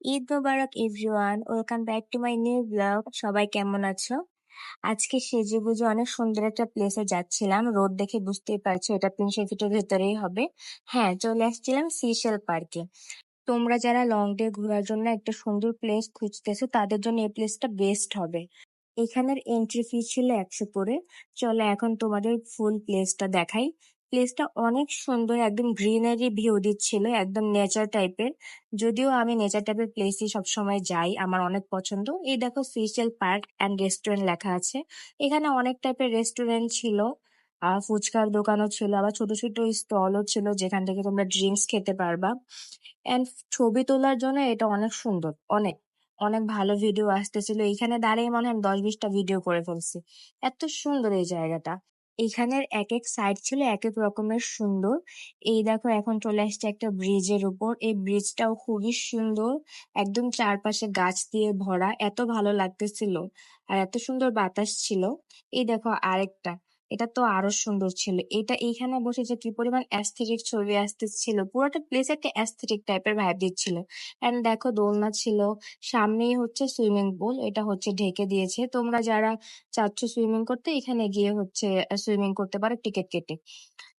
ঈদ মোবারক everyone, welcome back to my new blog. সবাই কেমন আছো? আজকে সেজেগুজে অনেক সুন্দর একটা প্লেসে যাচ্ছিলাম। রোড দেখে বুঝতেই পারছো এটা প্রিন্সেপ ভিটার ভেতরেই হবে। হ্যাঁ, চলে আসছিলাম সিশেল পার্কে। তোমরা যারা লং ডে ঘোরার জন্য একটা সুন্দর প্লেস খুঁজতেছো তাদের জন্য এই প্লেসটা বেস্ট হবে। এখানের এন্ট্রি ফি ছিল 100 করে। চলো এখন তোমাদের ফুল প্লেসটা দেখাই। প্লেসটা অনেক সুন্দর, একদম গ্রিনারি ভিউ দিচ্ছিল, একদম নেচার টাইপের। যদিও আমি নেচার টাইপের প্লেসই সবসময় যাই, আমার অনেক পছন্দ। এই দেখো সিশেল পার্ক অ্যান্ড রেস্টুরেন্ট লেখা আছে। এখানে অনেক টাইপের রেস্টুরেন্ট ছিল, ফুচকার দোকানও ছিল, আবার ছোট ছোট স্টলও ছিল যেখান থেকে তোমরা ড্রিঙ্কস খেতে পারবা। এন্ড ছবি তোলার জন্য এটা অনেক সুন্দর, অনেক অনেক ভালো ভিডিও আসতেছিল। এইখানে দাঁড়িয়ে মনে হয় 10-20টা ভিডিও করে ফেলছি, এত সুন্দর এই জায়গাটা। এইখানের এক এক সাইড ছিল এক এক রকমের সুন্দর। এই দেখো এখন চলে আসছে একটা ব্রিজের উপর, এই ব্রিজটাও খুবই সুন্দর, একদম চারপাশে গাছ দিয়ে ভরা, এত ভালো লাগতেছিল আর এত সুন্দর বাতাস ছিল। এই দেখো আরেকটা, এটা তো আরো সুন্দর ছিল। এটা এইখানে বসে যে কি পরিমাণ অ্যাস্থেটিক ছবি আসতেছিল, পুরোটা প্লেস একটা অ্যাস্থেটিক টাইপের ভাইব দিচ্ছিল। এন্ড দেখো দোলনা ছিল, সামনেই হচ্ছে সুইমিং পুল, এটা হচ্ছে ঢেকে দিয়েছে। তোমরা যারা চাচ্ছ সুইমিং করতে এখানে গিয়ে হচ্ছে সুইমিং করতে পারো টিকিট কেটে।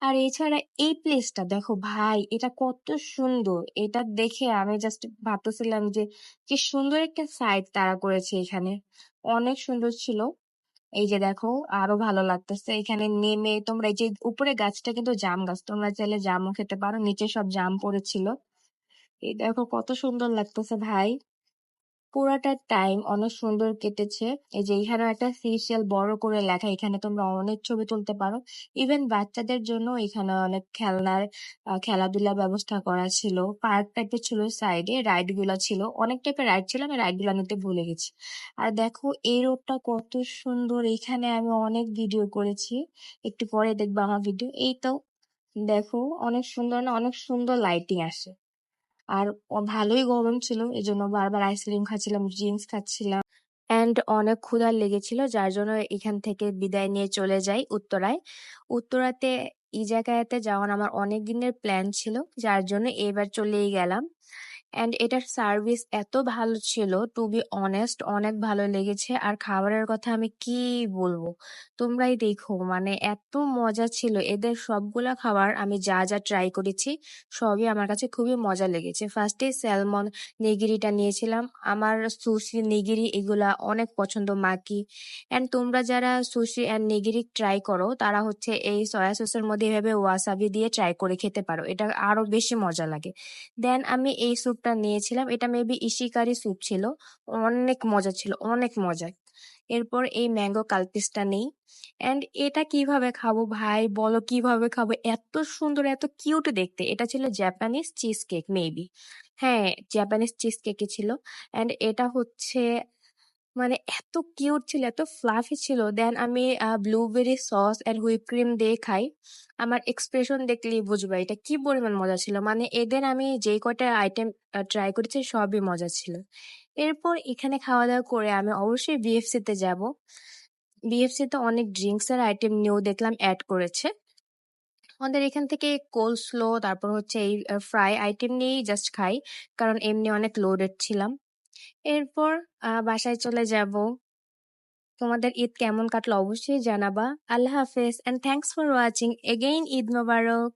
আর এছাড়া এই প্লেসটা দেখো ভাই, এটা কত সুন্দর! এটা দেখে আমি জাস্ট ভাবতেছিলাম যে কি সুন্দর একটা সাইড তারা করেছে এখানে, অনেক সুন্দর ছিল। এই যে দেখো আরো ভালো লাগতেছে এখানে নেমে। তোমরা এই যে উপরে গাছটা কিন্তু জাম গাছ, তোমরা চাইলে জামও খেতে পারো, নিচে সব জাম পড়েছিল। এই দেখো কত সুন্দর লাগতেছে ভাই, পুরাটা টাইম অনেক সুন্দর কেটেছে। এই যে এখানে একটা সিরিয়াল বড় করে লেখা, এখানে তোমরা অনেক ছবি তুলতে পারো। ইভেন বাচ্চাদের জন্য এখানে অনেক খেলনার খেলাধুলা ব্যবস্থা করা ছিল, পার্ক টাইপের ছিল, সাইডে রাইড গুলা ছিল, অনেক টাইপের রাইড ছিল, আমি রাইড গুলা নিতে ভুলে গেছি। আর দেখো এই রোডটা কত সুন্দর, এখানে আমি অনেক ভিডিও করেছি, একটু পরে দেখবো আমার ভিডিও। এই তো দেখো অনেক সুন্দর না, অনেক সুন্দর লাইটিং আসে। আর ভালোই গরম ছিল, এজন্য বারবার আইসক্রিম খাচ্ছিলাম, ড্রিঙ্কস খাচ্ছিলাম। অ্যান্ড অনেক ক্ষুধা লেগেছিল, যার জন্য এখান থেকে বিদায় নিয়ে চলে যাই উত্তরায়। উত্তরাতে এই জায়গাতে যাওয়ার আমার অনেক দিনের প্ল্যান ছিল, যার জন্য এবার চলেই গেলাম। অ্যান্ড এটার সার্ভিস এত ভালো ছিল, টু বি অনেস্ট অনেক ভালো লেগেছে। আর খাবারের কথা আমি কি বলবো, তোমরাই দেখো, মানে এত মজা ছিল এদের সবগুলা খাবার। আমি যা যা ট্রাই করেছি সবই আমার কাছে খুবই মজা লেগেছে। ফার্স্টে স্যালমন নিগিরিটা নিয়েছিলাম, আমার সুশি নিগিরি এগুলা অনেক পছন্দ, মাকি। এন্ড তোমরা যারা সুশি এন্ড নিগিরি ট্রাই করো তারা হচ্ছে এই সয়া সসের মধ্যে এভাবে ওয়াসাবি দিয়ে ট্রাই করে খেতে পারো, এটা আরো বেশি মজা লাগে। দেন আমি এই স্যুপটা নিয়েছিলাম, এটা মেবি ইশিকারি স্যুপ ছিল, অনেক মজা ছিল, অনেক মজা। এরপর এই ম্যাঙ্গো কালপিসটা নেই। এন্ড এটা কিভাবে খাবো ভাই, বলো কিভাবে খাবো, এত সুন্দর এত কিউট দেখতে। এটা ছিল জাপানিজ চিজ কেক মেবি, হ্যাঁ জাপানিজ চিজ কেকই ছিল। এন্ড এটা হচ্ছে মানে এত কিউট ছিল, এত ফ্লাফি ছিল। দেন আমি blueberry sauce and whip cream দিয়ে খাই, আমার এক্সপ্রেশন দেখলেই বুঝবা এটা কি পরিমাণ মজা ছিল। মানে এদের আমি যে কয়টা আইটেম ট্রাই করেছি সবই মজা ছিল। এরপর এখানে খাওয়া দাওয়া করে আমি অবশ্যই বিএফসি তে যাব। বিএফসি তে অনেক ড্রিঙ্কস এর আইটেম নিয়েও দেখলাম অ্যাড করেছে। আমাদের এখান থেকে কোল্ড স্লো, তারপর হচ্ছে এই ফ্রাই আইটেম নিয়েই জাস্ট খাই, কারণ এমনি অনেক লোডেড ছিলাম। এরপর বাসায় চলে যাব। তোমাদের ঈদ কেমন কাটলো অবশ্যই জানাবা। আল্লাহ হাফেজ, and thanks for watching again. Eid Mobarak.